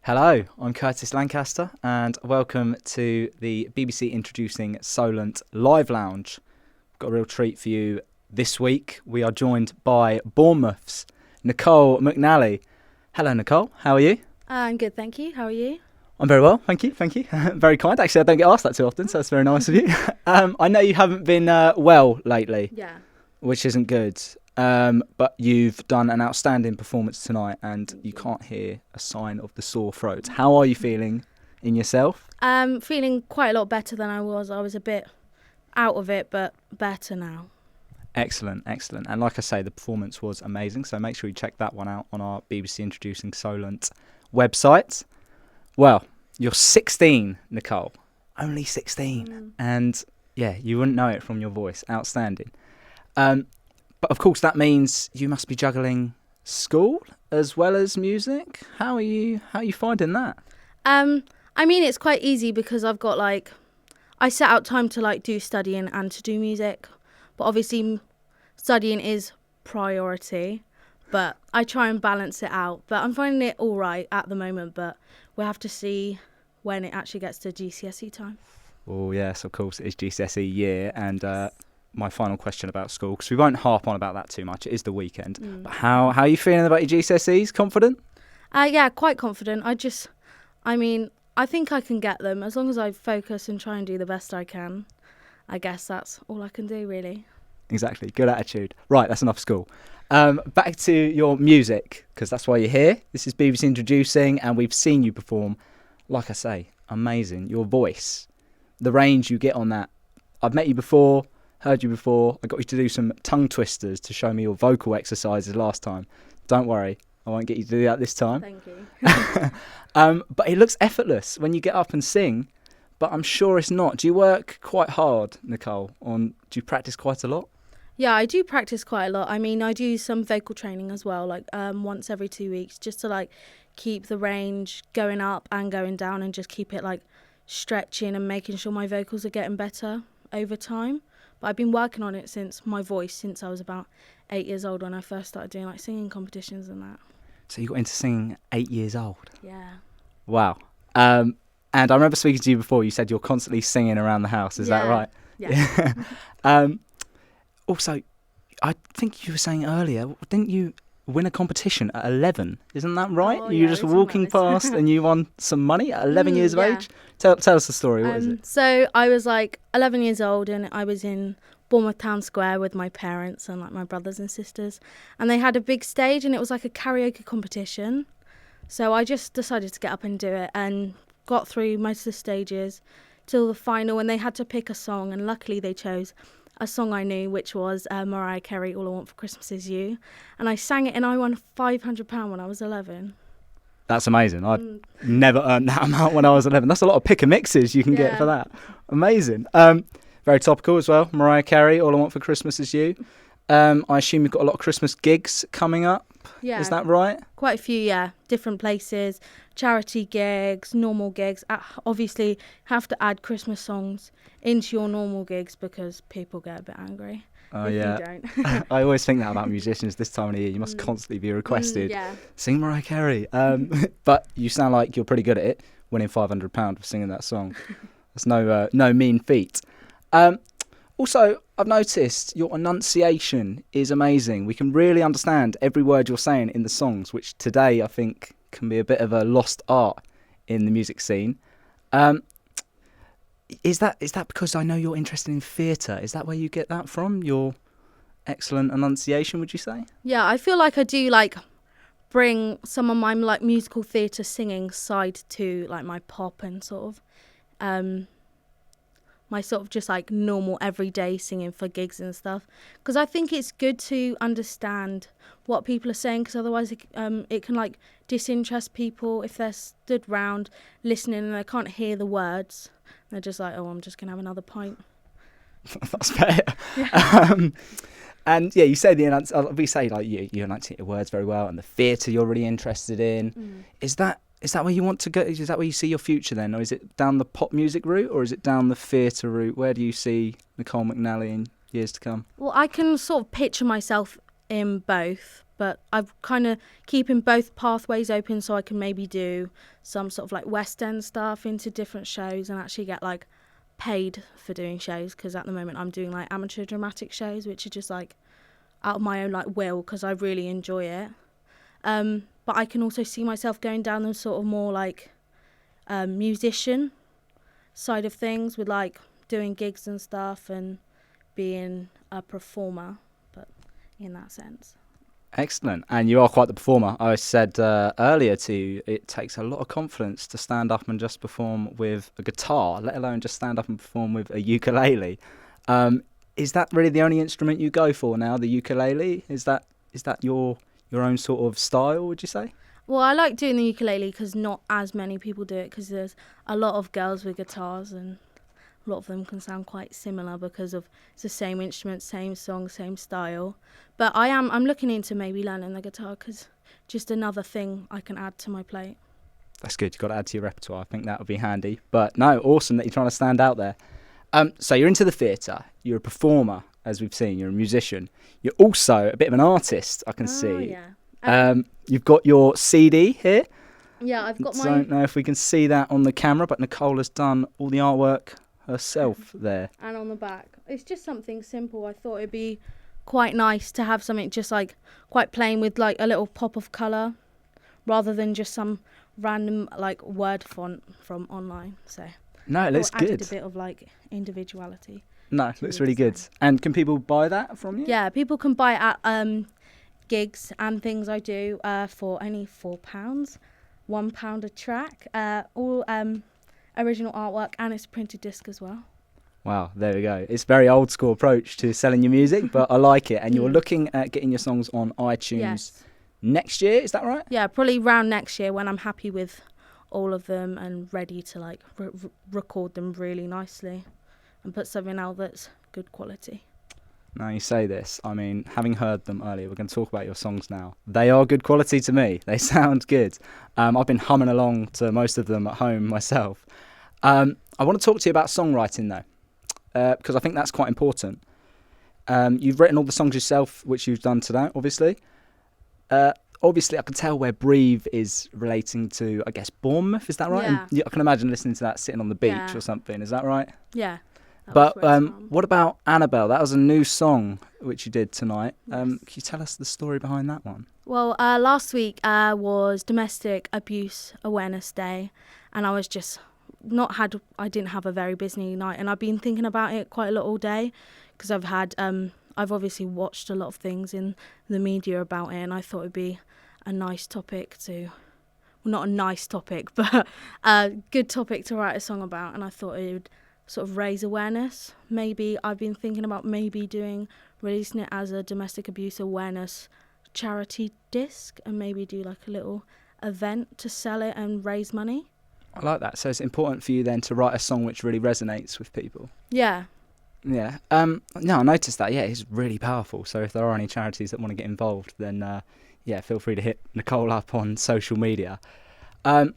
Hello, I'm Curtis Lancaster and welcome to the BBC Introducing Solent Live Lounge. Got a real treat for you this week. We are joined by Bournemouth's Nicole McNally. Hello Nicole, how are you? I'm good, thank you. How are you? I'm very well, thank you. Very kind. Actually, I don't get asked that too often, so that's very nice of you. I know you haven't been well lately, Yeah. which isn't good. But you've done an outstanding performance tonight and you can't hear a sign of the sore throat. How are you feeling in yourself? Feeling quite a lot better than I was. I was a bit out of it, but better now. Excellent. And like I say, the performance was amazing. So make sure you check that one out on our BBC Introducing Solent website. Well, you're 16, Nicole. Only 16. And yeah, you wouldn't know it from your voice. Outstanding. But of course, that means you must be juggling school as well as music. How are you finding that? I mean, it's quite easy because I've got I set out time to do studying and to do music. But obviously, studying is priority. But I try and balance it out. But I'm finding it all right at the moment. But we'll have to see when it actually gets to GCSE time. Oh, yes, of course, it is GCSE year. And my final question about school, because we won't harp on about that too much. It is the weekend. But how are you feeling about your GCSEs? Confident? Yeah, quite confident. I think I can get them as long as I focus and try and do the best I can. I guess that's all I can do, really. Exactly. Good attitude. Right, that's enough school. Back to your music, because that's why you're here. This is BBC Introducing, and we've seen you perform. Like I say, amazing. Your voice, the range you get on that. I've met you before, heard you before. I got you to do some tongue twisters to show me your vocal exercises last time. Don't worry, I won't get you to do that this time. Thank you. But it looks effortless when you get up and sing, but I'm sure it's not. Do you work quite hard, Nicole? Do you practice quite a lot? Yeah, I do practice quite a lot. I mean, I do some vocal training as well, once every 2 weeks, just to keep the range going up and going down and just keep it stretching and making sure my vocals are getting better over time. But I've been working on it since I was about 8 years old when I first started doing singing competitions and that. So you got into singing 8 years old? Yeah. Wow. And I remember speaking to you before, you said you're constantly singing around the house. Is that right? Yeah. Also, I think you were saying earlier, didn't you win a competition at 11? Isn't that right? Oh, You were yeah, just walking past and you won some money at 11 years of age? Tell us the story. What is it? So I was 11 years old and I was in Bournemouth Town Square with my parents and my brothers and sisters. And they had a big stage and it was a karaoke competition. So I just decided to get up and do it and got through most of the stages till the final, and they had to pick a song, and luckily they chose a song I knew, which was Mariah Carey, All I Want for Christmas Is You. And I sang it and I won £500 when I was 11. That's amazing. I've never earned that amount when I was 11. That's a lot of pick and mixes you can get for that. Amazing. Very topical as well. Mariah Carey, All I Want for Christmas Is You. I assume you've got a lot of Christmas gigs coming up. Yeah. Is that right? Quite a few, yeah. Different places, charity gigs, normal gigs. Obviously, have to add Christmas songs into your normal gigs because people get a bit angry if you don't. I always think that about musicians this time of the year. You must constantly be requested, sing Mariah Carey. But you sound like you're pretty good at it, winning £500 for singing that song. That's no mean feat. Also, I've noticed your enunciation is amazing. We can really understand every word you're saying in the songs, which today I think can be a bit of a lost art in the music scene. Is that because I know you're interested in theatre? Is that where you get that from? Your excellent enunciation, would you say? Yeah, I feel like I do bring some of my musical theatre singing side to my pop and sort of my sort of just normal everyday singing for gigs and stuff, because I think it's good to understand what people are saying, because otherwise it can disinterest people if they're stood round listening and they can't hear the words. They're just oh, I'm just gonna have another pint. That's fair. And yeah, you say we say you enunciate your words very well, and the theatre you're really interested in. Is that where you want to go? Is that where you see your future then? Or is it down the pop music route, or is it down the theatre route? Where do you see Nicole McNally in years to come? Well, I can sort of picture myself in both, but I'm kind of keeping both pathways open so I can maybe do some sort of like West End stuff into different shows and actually get like paid for doing shows, because at the moment I'm doing like amateur dramatic shows, which are just like out of my own like will because I really enjoy it. But I can also see myself going down the sort of more like musician side of things with like doing gigs and stuff and being a performer, but in that sense. Excellent. And you are quite the performer. I said earlier to you, it takes a lot of confidence to stand up and just perform with a guitar, let alone just stand up and perform with a ukulele. Is that really the only instrument you go for now, the ukulele? Is that your own sort of style, would you say? Well, I like doing the ukulele because not as many people do it, because there's a lot of girls with guitars and a lot of them can sound quite similar because of it's the same instrument, same song, same style. But I'm looking into maybe learning the guitar because just another thing I can add to my plate. That's good. You've got to add to your repertoire. I think that would be handy. But no, awesome that you're trying to stand out there. So you're into the theatre. You're a performer, as we've seen. You're a musician. You're also a bit of an artist, I can see. Yeah. You've got your CD here. Yeah, I've got Don't know if we can see that on the camera, but Nicole has done all the artwork herself there. And on the back. It's just something simple. I thought it'd be quite nice to have something just like quite plain with like a little pop of colour rather than just some random like word font from online. So No, it looks good. Added a bit of like individuality. No, it looks really good. And can people buy that from you? Yeah, people can buy it at gigs and things I do for only £4, £1 a track. All original artwork, and it's a printed disc as well. Wow, there we go. It's a very old school approach to selling your music, but I like it. And you're looking at getting your songs on iTunes next year, is that right? Yeah, probably around next year when I'm happy with all of them and ready to like record them really nicely and put something out that's good quality. Now you say this, I mean, having heard them earlier, we're going to talk about your songs now. They are good quality to me. They sound good. I've been humming along to most of them at home myself. I want to talk to you about songwriting though, because I think that's quite important. You've written all the songs yourself, which you've done today, obviously. Obviously, I can tell where Breathe is relating to, I guess, Bournemouth, is that right? Yeah. And I can imagine listening to that sitting on the beach or something, is that right? Yeah. But what about Annabelle? That was a new song which you did tonight. Yes. Can you tell us the story behind that one? Well, last week was Domestic Abuse Awareness Day, and I was just I didn't have a very busy night, and I've been thinking about it quite a lot all day because I've obviously watched a lot of things in the media about it, and I thought it'd be a nice topic to, well, not a nice topic, but a good topic to write a song about, and I thought it would sort of raise awareness. Maybe I've been thinking about releasing it as a domestic abuse awareness charity disc and maybe do like a little event to sell it and raise money. I like that. So it's important for you then to write a song which really resonates with people. Yeah. Yeah. No, I noticed that. Yeah, it's really powerful. So if there are any charities that want to get involved, then feel free to hit Nicole up on social media. So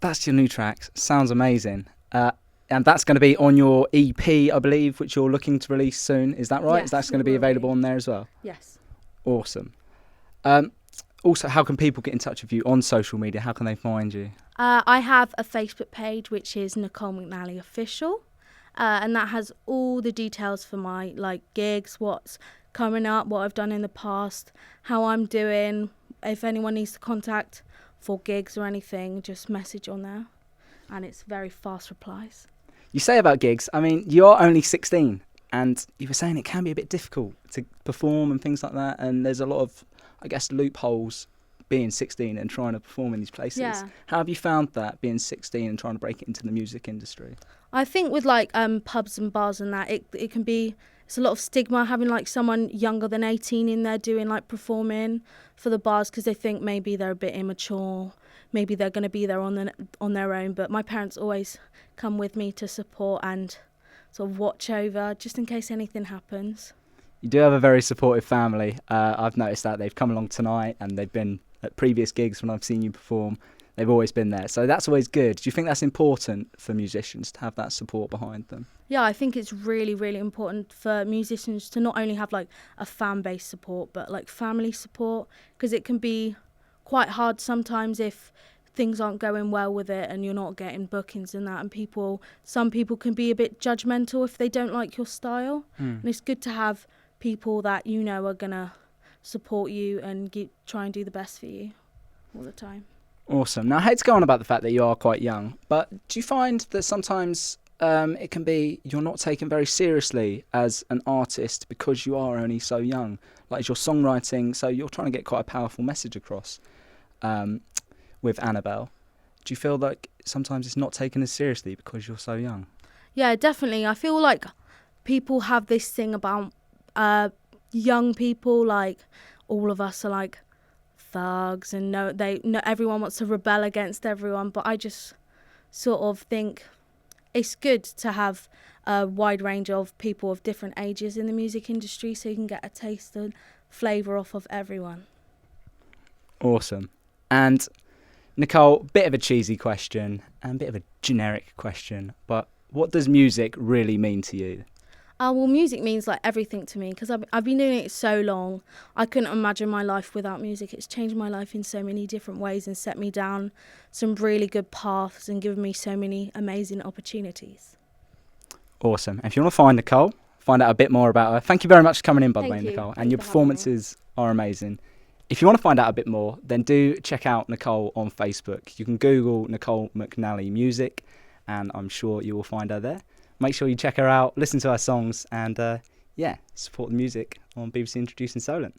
that's your new tracks. Sounds amazing. And that's going to be on your EP, I believe, which you're looking to release soon. Is that right? Yes, That's going to be available on there as well? Yes. Awesome. Also, how can people get in touch with you on social media? How can they find you? I have a Facebook page, which is Nicole McNally Official. And that has all the details for my like gigs, what's coming up, what I've done in the past, how I'm doing. If anyone needs to contact for gigs or anything, just message on there. And it's very fast replies. You say about gigs, I mean, you're only 16 and you were saying it can be a bit difficult to perform and things like that. And there's a lot of, I guess, loopholes being 16 and trying to perform in these places. Yeah. How have you found that, being 16 and trying to break it into the music industry? I think with like pubs and bars and that, it can be, it's a lot of stigma having like someone younger than 18 in there doing like performing for the bars because they think maybe they're a bit immature, maybe they're going to be there on their own. But my parents always come with me to support and sort of watch over just in case anything happens. You do have a very supportive family. I've noticed that they've come along tonight and they've been at previous gigs when I've seen you perform. they've always been there. So that's always good. Do you think that's important for musicians to have that support behind them? Yeah, I think it's really, really important for musicians to not only have like a fan base support, but like family support, because it can be quite hard sometimes if things aren't going well with it and you're not getting bookings and that, and some people can be a bit judgmental if they don't like your style. And it's good to have people that you know are gonna support you and try and do the best for you all the time. Awesome. Now, I hate to go on about the fact that you are quite young, but do you find that sometimes it can be you're not taken very seriously as an artist because you are only so young? Like, is your songwriting, so you're trying to get quite a powerful message across with Annabelle. Do you feel like sometimes it's not taken as seriously because you're so young? Yeah, definitely. I feel like people have this thing about young people, like all of us are like thugs and everyone wants to rebel against everyone, but I just sort of think it's good to have a wide range of people of different ages in the music industry so you can get a taste and flavour off of everyone. Awesome. And Nicole, bit of a cheesy question and a bit of a generic question, but what does music really mean to you? Well, music means like everything to me because I've been doing it so long. I couldn't imagine my life without music. It's changed my life in so many different ways and set me down some really good paths and given me so many amazing opportunities. Awesome. If you want to find Nicole, find out a bit more about her. Thank you very much for coming in, by the way, Thank you. Nicole. Thanks And your for having me. performances are amazing. If you want to find out a bit more, then do check out Nicole on Facebook. You can Google Nicole McNally Music, and I'm sure you will find her there. Make sure you check her out, listen to her songs, and support the music on BBC Introducing Solent.